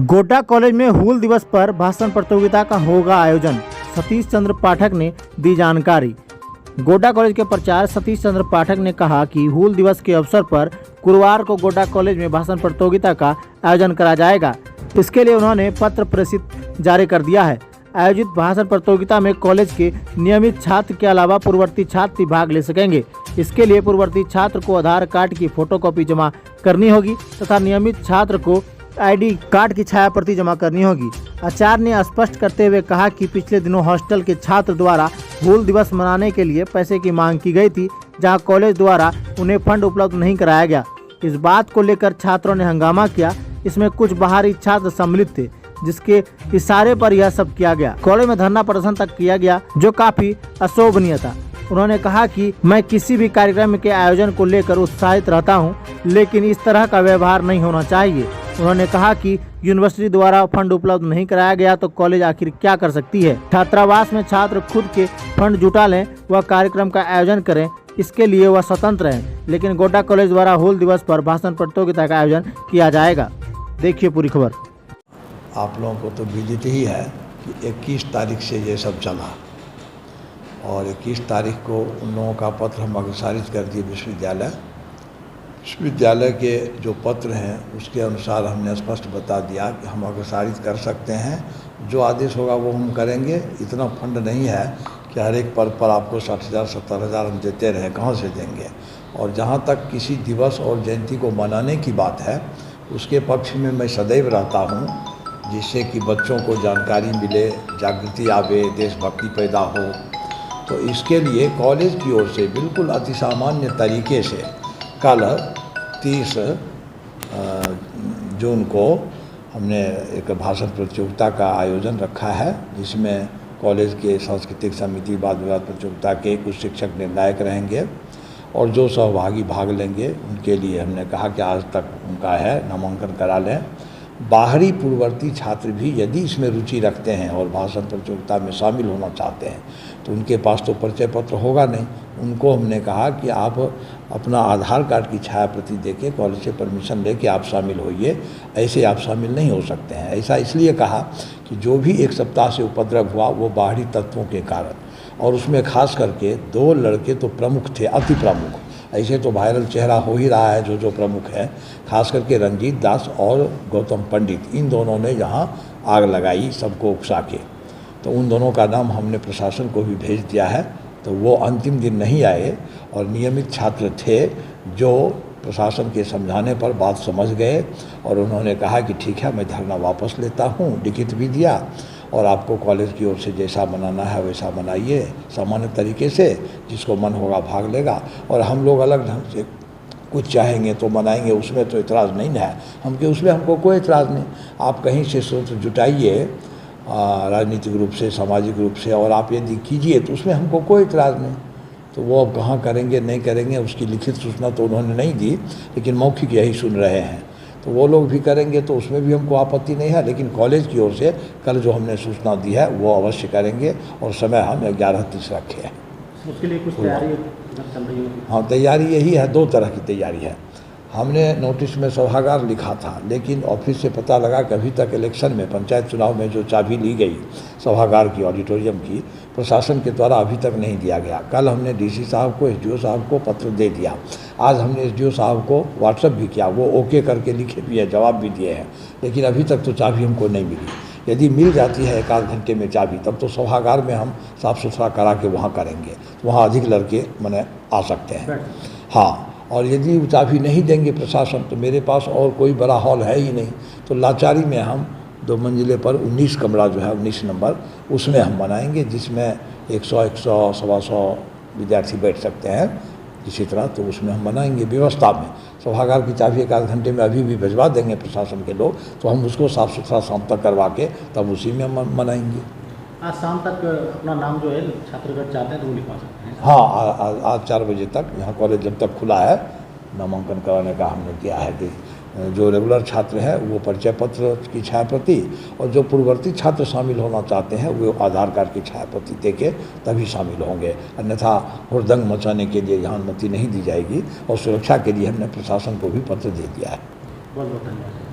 Godda college में हूल दिवस पर भाषण प्रतियोगिता का होगा आयोजन, सतीश चंद्र पाठक ने दी जानकारी। गोड्डा कॉलेज के प्राचार्य सतीश चंद्र पाठक ने कहा कि हूल दिवस के अवसर पर गुरुवार को गोड्डा कॉलेज में भाषण प्रतियोगिता का आयोजन करा जाएगा। इसके लिए उन्होंने पत्र प्रेषित जारी कर दिया है। आयोजित भाषण प्रतियोगिता में कॉलेज के नियमित छात्र के अलावा पूर्ववर्ती छात्र भी भाग ले सकेंगे। इसके लिए पूर्ववर्ती छात्र को आधार कार्ड की फोटोकॉपी जमा करनी होगी तथा नियमित छात्र को आईडी कार्ड की छायाप्रति जमा करनी होगी। आचार्य ने स्पष्ट करते हुए कहा कि पिछले दिनों हॉस्टल के छात्र द्वारा हूल दिवस मनाने के लिए पैसे की मांग की गई थी, जहां कॉलेज द्वारा उन्हें फंड उपलब्ध नहीं कराया गया। इस बात को लेकर छात्रों ने हंगामा किया। इसमें कुछ बाहरी छात्र सम्मिलित थे, जिसके इशारे पर यह सब किया गया। कॉलेज में धरना प्रदर्शन तक किया गया, जो काफी अशोभनीय था। उन्होंने कहा कि मैं किसी भी कार्यक्रम के आयोजन को लेकर उत्साहित रहता हूं, लेकिन इस तरह का व्यवहार नहीं होना चाहिए। उन्होंने कहा कि यूनिवर्सिटी द्वारा फंड उपलब्ध नहीं कराया गया तो कॉलेज आखिर क्या कर सकती है। छात्रावास में छात्र खुद के फंड जुटा लें, वह कार्यक्रम का आयोजन करें, इसके लिए वह स्वतंत्र हैं। लेकिन गोड्डा कॉलेज द्वारा हूल दिवस पर भाषण प्रतियोगिता का आयोजन किया जाएगा। देखिए पूरी खबर। आप लोगों को तो विदित ही है कि 21 तारीख से ये सब चला और 21 तारीख को उन लोगों का पत्र हम अग्रसारित कर दिए विश्वविद्यालय के जो पत्र हैं उसके अनुसार हमने स्पष्ट बता दिया कि हम अग्रसारित कर सकते हैं, जो आदेश होगा वो हम करेंगे। इतना फंड नहीं है कि हर एक पद पर आपको 60,000 70,000 हम देते रहें, कहाँ से देंगे। और जहाँ तक किसी दिवस और जयंती को मनाने की बात है, उसके पक्ष में मैं सदैव रहता हूँ, जिससे कि बच्चों को जानकारी मिले, जागृति आवे, देशभक्ति पैदा हो। तो इसके लिए कॉलेज की ओर से बिल्कुल अति सामान्य तरीके से कल 30 जून को हमने एक भाषण प्रतियोगिता का आयोजन रखा है, जिसमें कॉलेज के सांस्कृतिक समिति वाद विवाद प्रतियोगिता के कुछ शिक्षक निर्णायक रहेंगे और जो सहभागी भाग लेंगे उनके लिए हमने कहा कि आज तक उनका है नामांकन करा लें। बाहरी पूर्ववर्ती छात्र भी यदि इसमें रुचि रखते हैं और भाषण प्रतियोगिता में शामिल होना चाहते हैं तो उनके पास तो परिचय पत्र होगा नहीं। उनको हमने कहा कि आप अपना आधार कार्ड की छायाप्रति देके कॉलेज से परमिशन लेके आप शामिल होइए, ऐसे आप शामिल नहीं हो सकते हैं। ऐसा इसलिए कहा कि जो भी एक सप्ताह से उपद्रव हुआ वो बाहरी तत्वों के कारण, और उसमें खास करके 2 लड़के तो प्रमुख थे, अति प्रमुख। ऐसे तो वायरल चेहरा हो ही रहा है जो प्रमुख है, खास करके रंजीत दास और गौतम पंडित। इन दोनों ने यहाँ आग लगाई सबको उकसा के। तो उन दोनों का नाम हमने प्रशासन को भी भेज दिया है। तो वो अंतिम दिन नहीं आए और नियमित छात्र थे जो प्रशासन के समझाने पर बात समझ गए और उन्होंने कहा कि ठीक है, मैं धरना वापस लेता हूँ, लिखित भी दिया, और आपको कॉलेज की ओर से जैसा मनाना है वैसा मनाइए सामान्य तरीके से, जिसको मन होगा भाग लेगा। और हम लोग अलग ढंग से कुछ चाहेंगे तो मनाएंगे, उसमें तो इतराज़ नहीं है उसमें हमको कोई इतराज़ नहीं। आप कहीं से स्रोत जुटाइए राजनीतिक रूप से, सामाजिक रूप से, और आप यदि कीजिए तो उसमें हमको कोई इतराज़ नहीं। तो वो अब कहाँ करेंगे नहीं करेंगे उसकी लिखित सूचना तो उन्होंने नहीं दी, लेकिन मौखिक यही सुन रहे हैं। तो वो लोग भी करेंगे तो उसमें भी हमको आपत्ति नहीं है, लेकिन कॉलेज की ओर से कल जो हमने सूचना दी है वो अवश्य करेंगे और समय हम 11:30 रखे हैं। उसके लिए कुछ तैयारी चल रही है? हाँ, तैयारी यही है, 2 तरह की तैयारी है। हमने नोटिस में सभागार लिखा था, लेकिन ऑफिस से पता लगा कि अभी तक इलेक्शन में, पंचायत चुनाव में जो चाबी ली गई सभागार की, ऑडिटोरियम की, प्रशासन के द्वारा अभी तक नहीं दिया गया। कल हमने डीसी साहब को, एसडीओ साहब को पत्र दे दिया। आज हमने एसडीओ साहब को व्हाट्सएप भी किया, वो ओके करके लिखे भी है, जवाब भी दिए हैं, लेकिन अभी तक तो चाबी हमको नहीं मिली। यदि मिल जाती है 1 आध घंटे में चाबी, तब तो सभागार में हम साफ़ सुथरा करा के वहाँ करेंगे, वहाँ अधिक लड़के मने आ सकते हैं। हाँ, और यदि चाबी नहीं देंगे प्रशासन तो मेरे पास और कोई बड़ा हॉल है ही नहीं, तो लाचारी में हम 2 मंजिले पर 19 कमरा जो है 19 नंबर, उसमें हम बनाएंगे, जिसमें 100 सवा 100 विद्यार्थी बैठ सकते हैं इसी तरह। तो उसमें हम बनाएंगे व्यवस्था में। सभागार की चाबी 1 आध घंटे में अभी भी भिजवा देंगे प्रशासन के लोग, तो हम उसको साफ़ सुथरा शाम तक करवा के तब उसी में मनाएंगे। आज शाम तक अपना नाम जो है छात्रगण चाहते हैं तो वो लिखवा सकते हैं। हाँ, आज 4 बजे तक यहाँ कॉलेज जब तक खुला है नामांकन कराने का हमने किया है कि जो रेगुलर छात्र हैं वो परिचय पत्र की छायाप्रति, और जो पूर्ववर्ती छात्र शामिल होना चाहते हैं वो आधार कार्ड की छायाप्रति देके तभी शामिल होंगे। अन्यथा हुड़दंग मचाने के लिए यहाँ अनुमति नहीं दी जाएगी, और सुरक्षा के लिए हमने प्रशासन को भी पत्र दे दिया है। बहुत बहुत धन्यवाद।